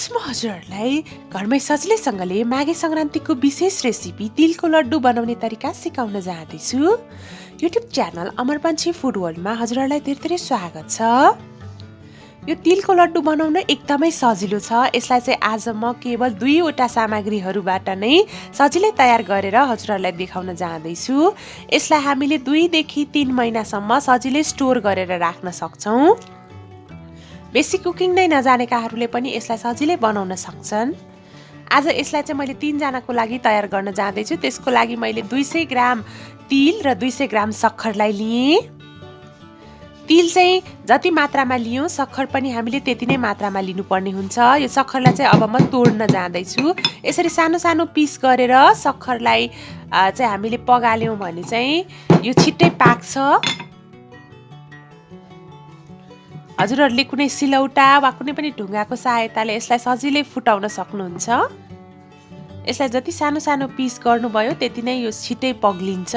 आज म हजुरहरूलाई घरमै सजिलैसँगले माघे सङ्क्रान्तिको विशेष रेसिपी तिलको लड्डु बनाउने तरिका सिकाउन जाँदैछु। युट्युब च्यानल अमर पन्छी फुड वर्ल्डमा हजुरहरूलाई धेरै धेरै स्वागत छ। यो तिलको लड्डु बनाउन एकदमै सजिलो छ। यसलाई चाहिँ आज म केवल 2 वटा सामग्रीहरूबाट नै सजिलै तयार गरेर हजुरहरूलाई देखाउन जाँदैछु। यसलाई हामीले 2 देखि 3 महिनासम्म सजिलै स्टोर गरेर राख्न सक्छौँ। बेसी कुकिङ नै नजानेकाहरूले पनि यसलाई सजिलै बनाउन सक्छन्। आज यसलाई चाहिँ मैले 3 जनाको लागि तयार गर्न जाँदैछु। त्यसको लागि मैले 200 ग्राम तिल र 200 ग्राम सक्खरलाई लिएँ। तिल चाहिँ जति मात्रामा लियौँ सक्खर पनि हामीले त्यति नै मात्रामा लिनुपर्ने हुन्छ। यो सक्खरलाई चाहिँ अब म तोड्न जाँदैछु। यसरी सानो सानो पिस गरेर सक्खरलाई चाहिँ हामीले पगाल्यौँ भने चाहिँ यो छिट्टै पाक्छ। हजुरहरूले कुनै सिलौटा वा कुनै पनि ढुङ्गाको सहायताले यसलाई सजिलै फुटाउन सक्नुहुन्छ। यसलाई जति सानो सानो पिस गर्नुभयो त्यति नै यो छिट्टै पग्लिन्छ।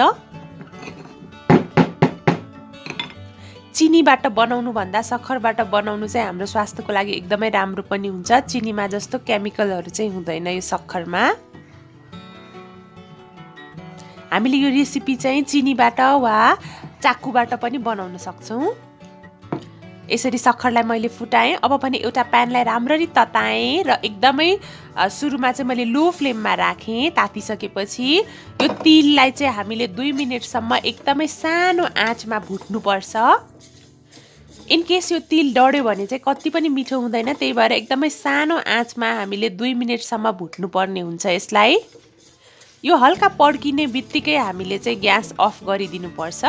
चिनीबाट बनाउनु भन्दा सक्खरबाट बनाउनु चाहिँ हाम्रो स्वास्थ्यको लागि एकदमै राम्रो पनि हुन्छ। चिनीमा जस्तो केमिकलहरू चाहिँ हुँदैन यो सक्खरमा। हामीले यो रेसिपी चाहिँ चिनीबाट वा चाकुबाट पनि बनाउन सक्छौँ। यसरी सक्खरलाई मैले फुटाएँ। अब पनि एउटा प्यानलाई राम्ररी तताएँ र एकदमै सुरुमा चाहिँ मैले लो फ्लेममा राखेँ। तातिसकेपछि यो तिललाई चाहिँ हामीले 2 मिनेटसम्म एकदमै सानो आँचमा भुट्नुपर्छ। इनकेस यो तिल डढ्यो भने चाहिँ कति पनि मिठो हुँदैन। त्यही भएर एकदमै सानो आँचमा हामीले 2 मिनेटसम्म भुट्नुपर्ने हुन्छ यसलाई। यो हल्का पड्किने बित्तिकै हामीले चाहिँ ग्यास अफ गरिदिनुपर्छ।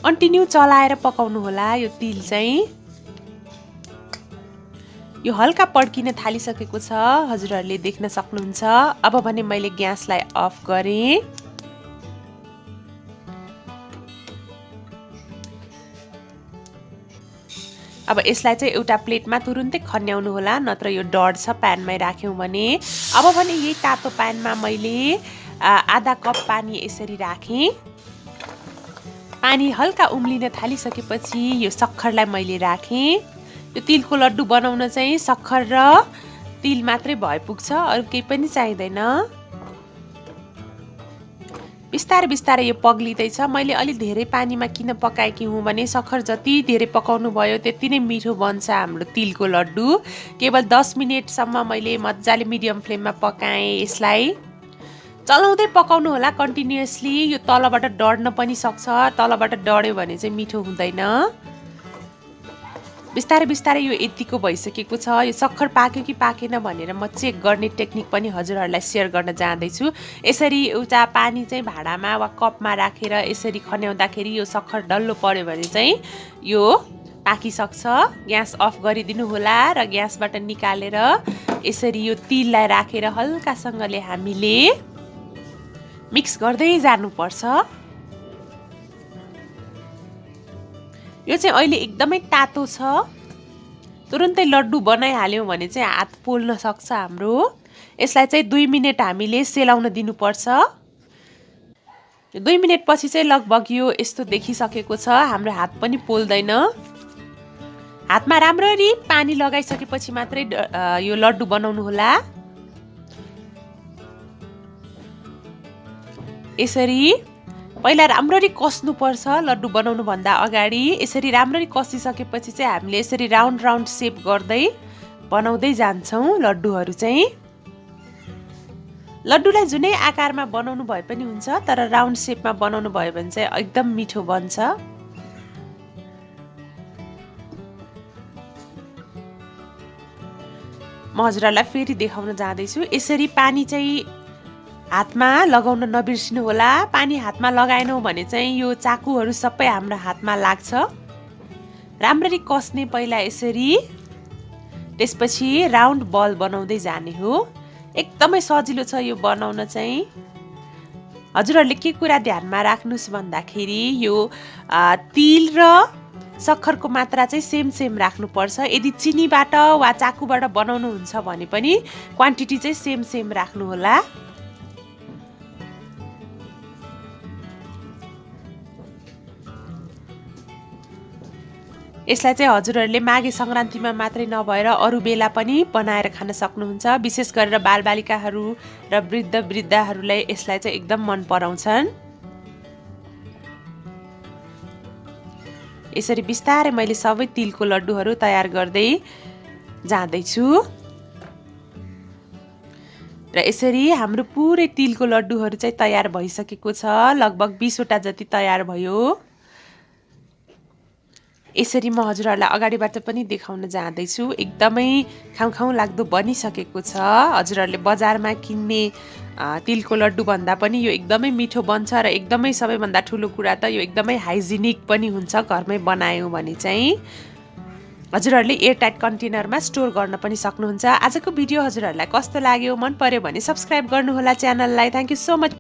कन्टिन्यू चलाएर पकाउनु होला। यो तिल चाहिँ यो हल्का पड्किन थालिसकेको छ, हजुरहरूले देख्न सक्नुहुन्छ। अब भने मैले ग्यासलाई अफ गरेँ। अब यसलाई चाहिँ एउटा प्लेटमा तुरुन्तै खन्याउनु होला, नत्र यो डढ्छ प्यानमै राख्यौँ भने। अब भने यही तातो प्यानमा मैले आधा कप पानी यसरी राखेँ। पानी हल्का उम्लिन थालिसकेपछि यो सक्खरलाई मैले राखेँ। यो तिलको लड्डु बनाउन चाहिँ सक्खर र तिल मात्रै भए पुग्छ, अरू केही पनि चाहिँदैन। बिस्तारै बिस्तारै यो पग्लिँदैछ। मैले अलि धेरै पानीमा किन पकाएकी हुँ भने सक्खर जति धेरै पकाउनु भयो त्यति नै मिठो बन्छ हाम्रो तिलको लड्डु। केवल 10 मिनेटसम्म मैले मजाले मिडियम फ्लेममा पकाएँ। यसलाई चलाउँदै पकाउनु होला कन्टिन्युअसली। यो तलबाट डढ्न पनि सक्छ, तलबाट डढ्यो भने चाहिँ मिठो हुँदैन। बिस्तारै बिस्तारै यो यतिको भइसकेको छ। यो सक्खर पाक्यो कि पाकेन भनेर म चेक गर्ने टेक्निक पनि हजुरहरूलाई सेयर गर्न जाँदैछु। यसरी एउटा पानी चाहिँ भाँडामा वा कपमा राखेर यसरी खन्याउँदाखेरि यो सक्खर डल्लो पर्यो भने चाहिँ यो पाकिसक्छ। ग्यास अफ गरिदिनु होला र ग्यासबाट निकालेर यसरी यो तिललाई राखेर हल्कासँगले हामीले मिक्स गर्दै जानुपर्छ। यो चाहिँ अहिले एकदमै तातो छ। तुरुन्तै लड्डु बनाइहाल्यौँ भने चाहिँ हात पोल्न सक्छ हाम्रो। यसलाई चाहिँ 2 मिनेट हामीले सेलाउन दिनुपर्छ। 2 मिनेट पछि चाहिँ लगभग यो यस्तो देखिसकेको छ। हाम्रो हात पनि पोल्दैन। हातमा राम्ररी पानी लगाइसकेपछि मात्रै यो लड्डु बनाउनु होला। यसरी पहिला राम्ररी कस्नुपर्छ लड्डु बनाउनु भन्दा अगाडि। यसरी राम्ररी कसिसकेपछि चाहिँ हामीले यसरी राउन्ड राउन्ड सेप गर्दै बनाउँदै जान्छौँ लड्डुहरू चाहिँ। लड्डुलाई जुनै आकारमा बनाउनु भए पनि हुन्छ, तर राउन्ड सेपमा बनाउनु भयो भने चाहिँ एकदम मिठो बन्छ। म हजुरहरूलाई फेरि देखाउन जाँदैछु। यसरी पानी चाहिँ हातमा लगाउन नबिर्सिनु होला। पानी हातमा लगाएनौँ भने चाहिँ यो चाकुहरू सबै हाम्रो हातमा लाग्छ। राम्ररी कस्ने पहिला यसरी, त्यसपछि राउन्ड बल बनाउँदै जाने हो। एकदमै सजिलो छ यो बनाउन चाहिँ। हजुरहरूले के कुरा ध्यानमा राख्नुहोस् भन्दाखेरि यो तिल र सक्खरको मात्रा चाहिँ सेम सेम राख्नुपर्छ। यदि चिनीबाट वा चाकुबाट बनाउनुहुन्छ भने पनि क्वान्टिटी चाहिँ सेम सेम राख्नु होला। यसलाई चाहिँ हजुरहरूले माघे सङ्क्रान्तिमा मात्रै नभएर अरू बेला पनि बनाएर खान सक्नुहुन्छ। विशेष गरेर बालबालिकाहरू र वृद्धहरूलाई यसलाई चाहिँ एकदम मन पराउँछन्। यसरी बिस्तारै मैले सबै तिलको लड्डुहरू तयार गर्दै जाँदैछु र यसरी हाम्रो पुरै तिलको लड्डुहरू चाहिँ तयार भइसकेको छ। लगभग 20 वटा जति तयार भयो। यसरी म हजुरहरूलाई अगाडिबाट पनि देखाउन जाँदैछु। एकदमै खाउँ लाग्दो बनिसकेको छ। हजुरहरूले बजारमा किन्ने तिलको लड्डु भन्दा पनि यो एकदमै मिठो बन्छ र एकदमै सबैभन्दा ठुलो कुरा त यो एकदमै हाइजिनिक पनि हुन्छ घरमै बनायौँ भने चाहिँ। हजुरहरूले एयरटाइट कन्टेनरमा स्टोर गर्न पनि सक्नुहुन्छ। आजको भिडियो हजुरहरूलाई कस्तो लाग्यो, मन पर्यो भने सब्स्क्राइब गर्नुहोला च्यानललाई। Thank you so much.